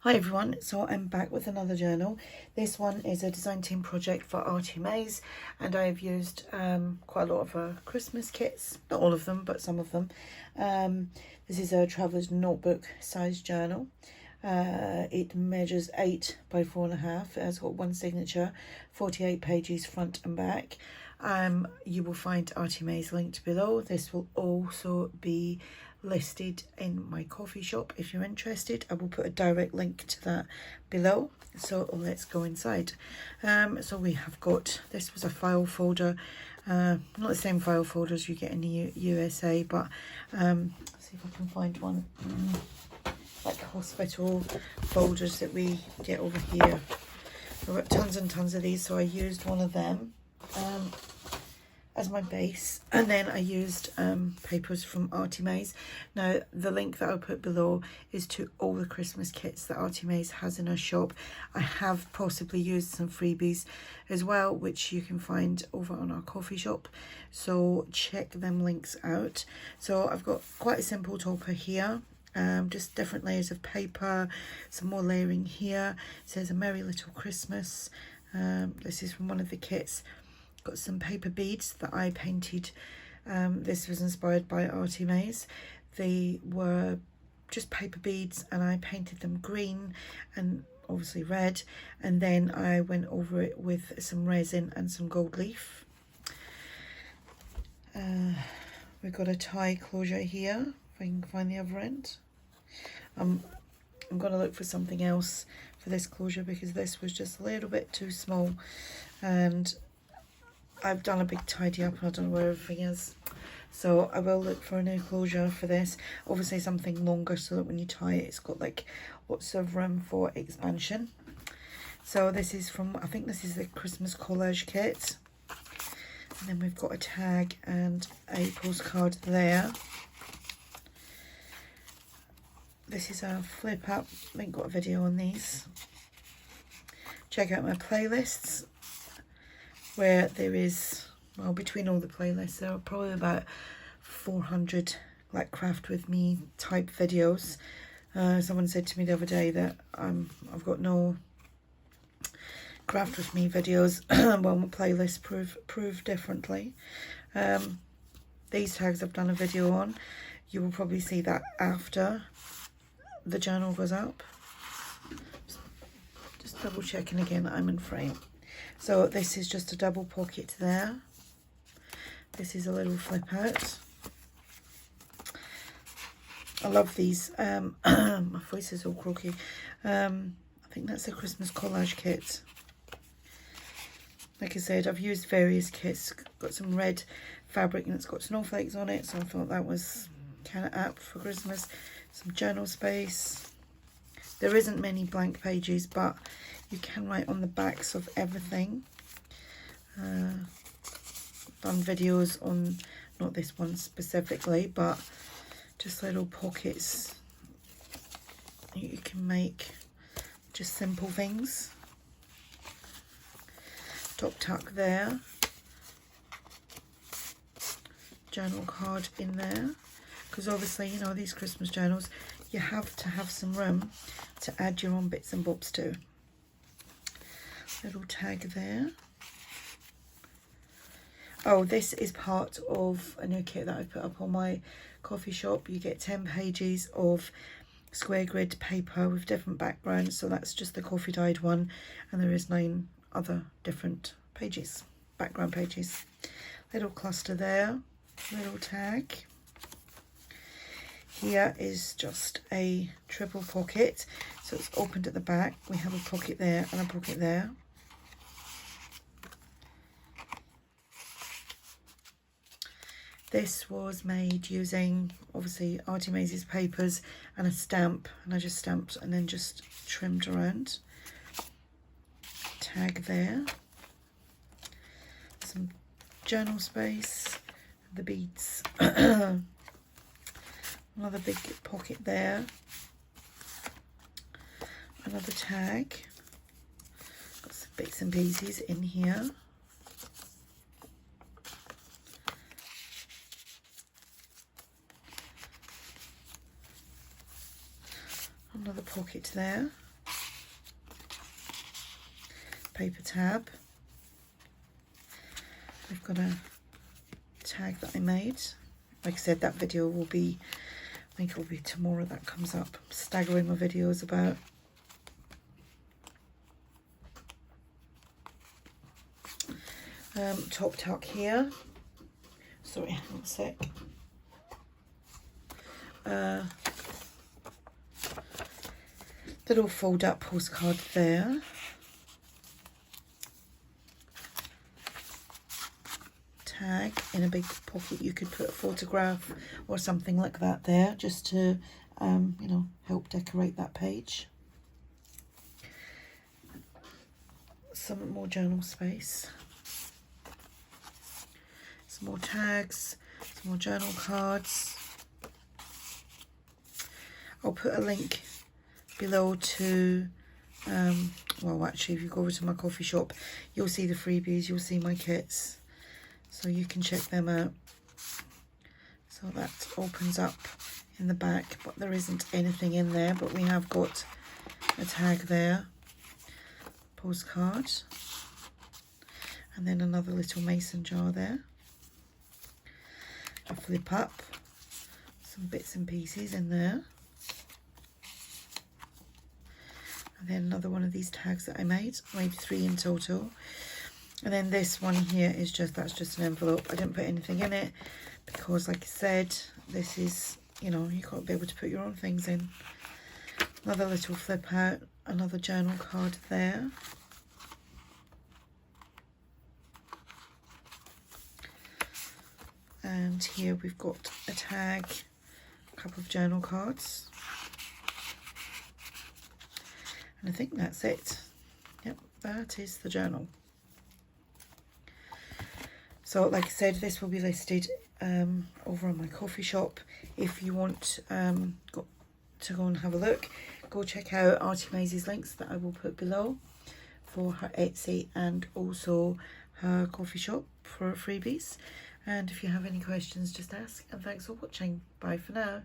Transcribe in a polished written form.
Hi everyone, so I'm back with another journal. This one is a design team project for ARTYmaze, and I've used quite a lot of Christmas kits, not all of them but some of them. This is a traveller's notebook size journal. It measures 8 by 4.5. It has got one signature, 48 pages front and back. You will find ARTYmaze linked below. This will also be listed in my KoFi shop if you're interested. I will put a direct link to that below. So let's go inside. So we have got, this was a file folder, not the same file folders you get in the USA, but let's see if I can find one. Like hospital folders that we get over here. I've got tons and tons of these, so I used one of them as my base, and then I used papers from ARTYmaze. Now the link that I'll put below is to all the Christmas kits that ARTYmaze has in her shop. I have possibly used some freebies as well, which you can find over on our KoFi shop, so check them links out. So I've got quite a simple topper here. Just different layers of paper, some more layering here. It says a Merry Little Christmas. This is from one of the kits. Got some paper beads that I painted. This was inspired by ARTYmaze. They were just paper beads and I painted them green and obviously red, and then I went over it with some resin and some gold leaf. We've got a tie closure here, if I can find the other end. I'm going to look for something else for this closure because this was just a little bit too small, and I've done a big tidy up and I don't know where everything is. So I will look for a new closure for this. Obviously something longer so that when you tie it, it's got like lots of room for expansion. So this is from, I think this is the Christmas collage kit. And then we've got a tag and a postcard there. This is a flip up. I haven't got a video on these. Check out my playlists, where there is, well, between all the playlists there are probably about 400 like craft with me type videos. Someone said to me the other day that I've got no craft with me videos. Well, my playlists prove differently. These tags I've done a video on. You will probably see that after the journal goes up. Just double checking again that I'm in frame. So this is just a double pocket there. This is a little flip out. I love these. My voice is all croaky. I think that's a Christmas collage kit. Like I said, I've used various kits. Got some red fabric and it's got snowflakes on it, so I thought that was kind of apt for Christmas. Some journal space. There isn't many blank pages, but you can write on the backs of everything. Done videos on, not this one specifically, but just little pockets you can make, just simple things. Top tuck there. Journal card in there. Because obviously, you know, these Christmas journals, you have to have some room to add your own bits and bobs to. Little tag there. Oh, this is part of a new kit that I've put up on my KoFi shop. You get 10 pages of square grid paper with different backgrounds. So that's just the coffee dyed one. And there is 9 other different pages, background pages. Little cluster there, little tag. Here is just a triple pocket, so it's opened at the back. We have a pocket there and a pocket there. This was made using obviously ARTYmaze's papers and a stamp, and I just stamped and then just trimmed around. Tag there. Some journal space, the beads. Another big pocket there. Another tag. Got some bits and pieces in here. Another pocket there. paper tab. We've got a tag that I made. Like I said, that video will be, I think it will be tomorrow that comes up. I'm staggering my videos about. Top tuck here. Sorry, hang on a sec. Little fold up postcard there. Tag in a big pocket. You could put a photograph or something like that there, just to you know, help decorate that page. Some more journal space, some more tags, some more journal cards. I'll put a link below to well, actually, if you go over to my coffee shop, you'll see the freebies, you'll see my kits, so you can check them out. So that opens up in the back, but there isn't anything in there, but we have got a tag there, postcard, and then another little mason jar there, a flip up, some bits and pieces in there, and then another one of these tags that I made 3 in total. And then this one here is just, that's just an envelope. I didn't put anything in it because, like I said, this is, you know, you got to be able to put your own things in. Another little flip out, another journal card there. And here we've got a tag, a couple of journal cards. And I think that's it. Yep, that is the journal. So like I said, this will be listed over on my coffee shop. If you want to go and have a look, go check out ARTYmaze's links that I will put below for her Etsy and also her coffee shop for freebies. And if you have any questions, just ask. And thanks for watching. Bye for now.